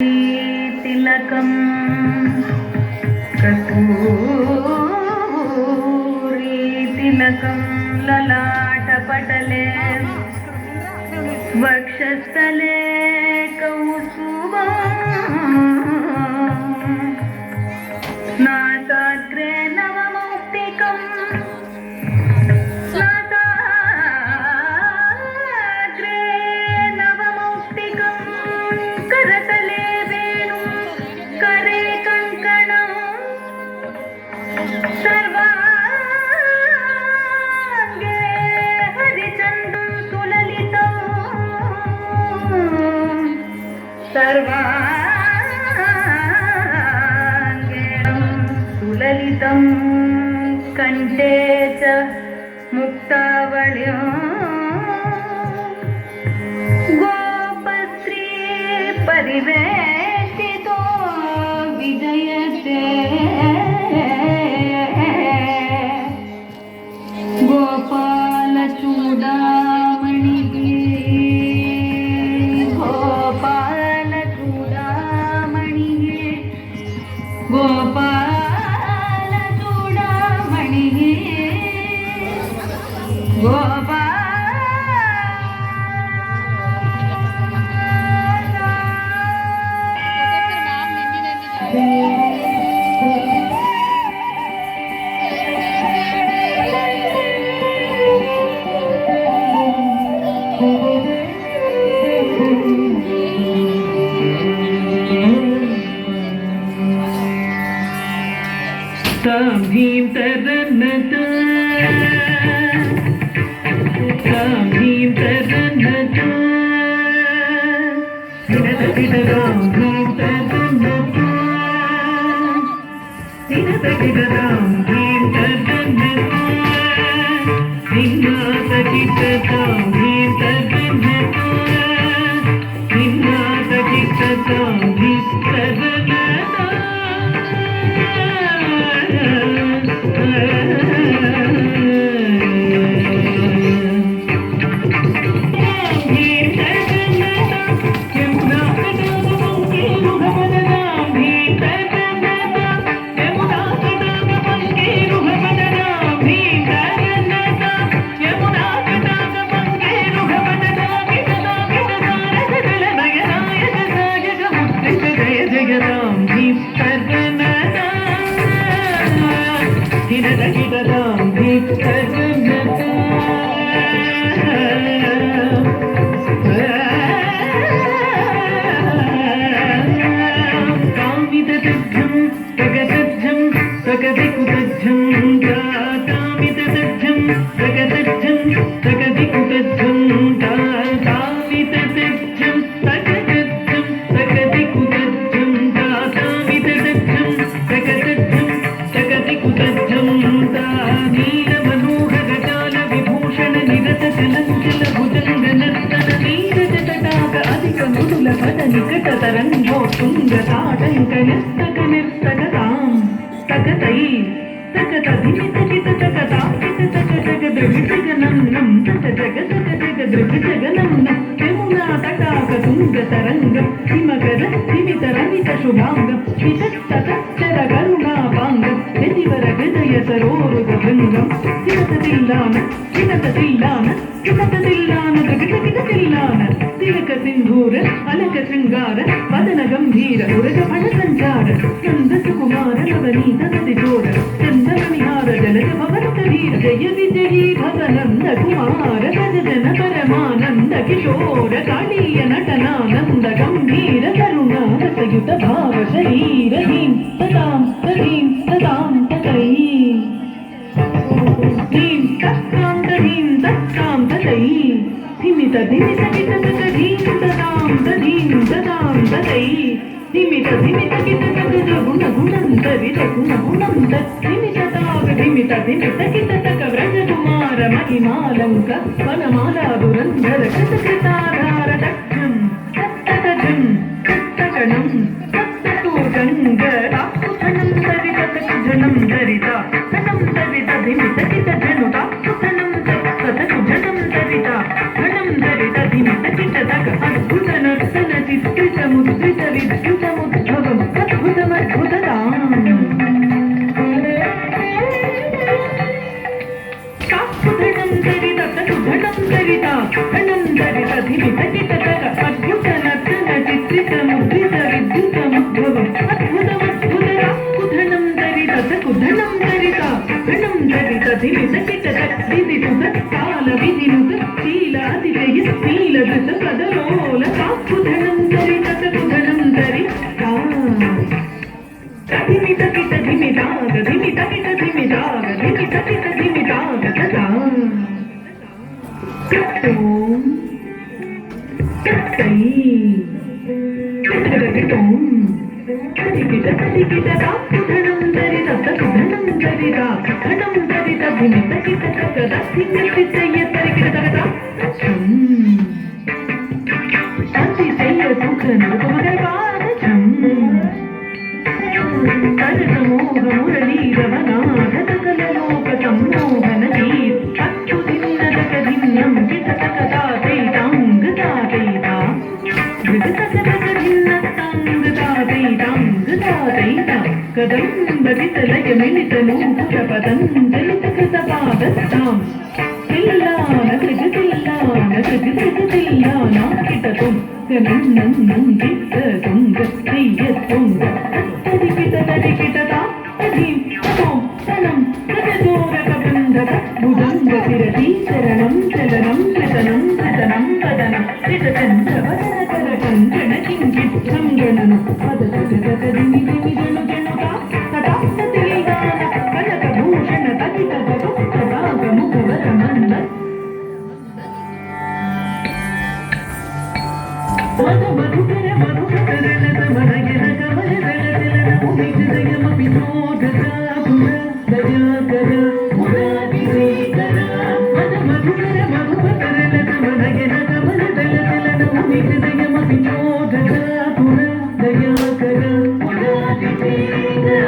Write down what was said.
तिलकं कस्तूरी तिलकं ललाटपटले वक्षस्थले कौस्तुभं नासाग्रे नवमौक्तिकं करतले वेणुं करे कंकणं सर्वांगे हरिचन्दं सुललितं सर्वांगे सुललितं कण्ठे च मुक्तावल्यं परिवेष्टितो विजयते गोपालचूडामणिः गोपालचूडामणिः गोपालचूडामणिः गोपाल भीम तरनता भीम तरनता भीम तरनता भीम तरनता तिलक सिंधूर अलक श्रृंगार वदन गंभीर उरग फण संचार चंद सुकुमार नवनीत सतिजोर चंदन विहार जलद भवन कबीर जय विजयी भवनंद कुमार भज जन परमानंद किशोर कालीय नटनानंद गंभीर करुणा रसयुत भाव शरीर ह्रीं ततां तहीं ततां ततै ह्रीं तत्तां तहीं तत्तां ततै धिमित धिमित कित तत धीं ततां तधीं ततां ततै धिमित धिमित कित तत गुण गुणन्तरित गुण गुणन्त धिमित ताग धिमित धिमित कित तक व्रज कुमार महिमालंक वनमाला दुरंधर कृत कृताधार दक्षं तत्तजं तत्तकणं तत्तूर्गंग ताकुथनं तरित तकुजनं दरिता तनं तरित धिमित कित जनुता कुथनं तत्तकुजनं दरिता धनं दरित धिमित कित तक अद्भुत नर्तन चित्रित मुद्रित विद्युत ధిమిత కిటక అద్భుత నర్తన చిత్రిత ముద్రిత విద్యుత ముద్భవం అద్భుతమద్భుత కుధనం దరిత కుధనం దరిత కుధనం దరిత ధిమిత కిటక విధి సుత కాల విధినుత శీలాతిశయ శీలదృత పదలోల కుధనం దరిత కుధనం దరిత ధిమిత కిట ధిమితాగ ధిమిత కిట ధిమితాగ ధిమిత కిట ధిమితాగ తదా ఓం తై తగటం తదికిట తదికిట కుధనం దరిత కుధనం దరిత కుధనం దరిత ధిమిత కిట తగద ధిమితిశయ తరికిట తగద అతిశయ సుఖ నృపమగరపాద చం మురళీరవనాథకలలోక సమ్మోహన వీర్ అచ్యుతిన్నదక ధిన్యం వితకదాతైతాంగతాతైతా వితకదక భిన్నతాంగతాతైతాంగతాతైతా కదంబరితలయ మిళిత నూపుర పతంజలిత కృతపాదస్తాం తిల్లాన కృగతిల్లాన కృగతిల్లాన కిటతుం గణన్నం చిత్త తుంగ శ్రీయ తుంగ తదికిట తదికిటతా తదీం తమోం తనం తదోరక బంధక భుజంగ శిరసి చరణం చలనం చతనం చతనం వదనం చితచంద్ర వదన కర కంకణ కింకిట్ సంగణను పదతగతదిమి దిమి జను జనుగా తటాస్తతిలిగాన కనక భూషణ తగిత తదాగ ముఖవర మంద మధు మధుకర మధుకర మనగన కమల దళదళ ఉదితయమపి చోదకాపుర దయాకర మురాదిశ్రీకర మధు మధుకర మధుకర మనగన కమల దళదళ ఉదితయమపి చోదకాపుర దయాకర మురాదిశ్రీకర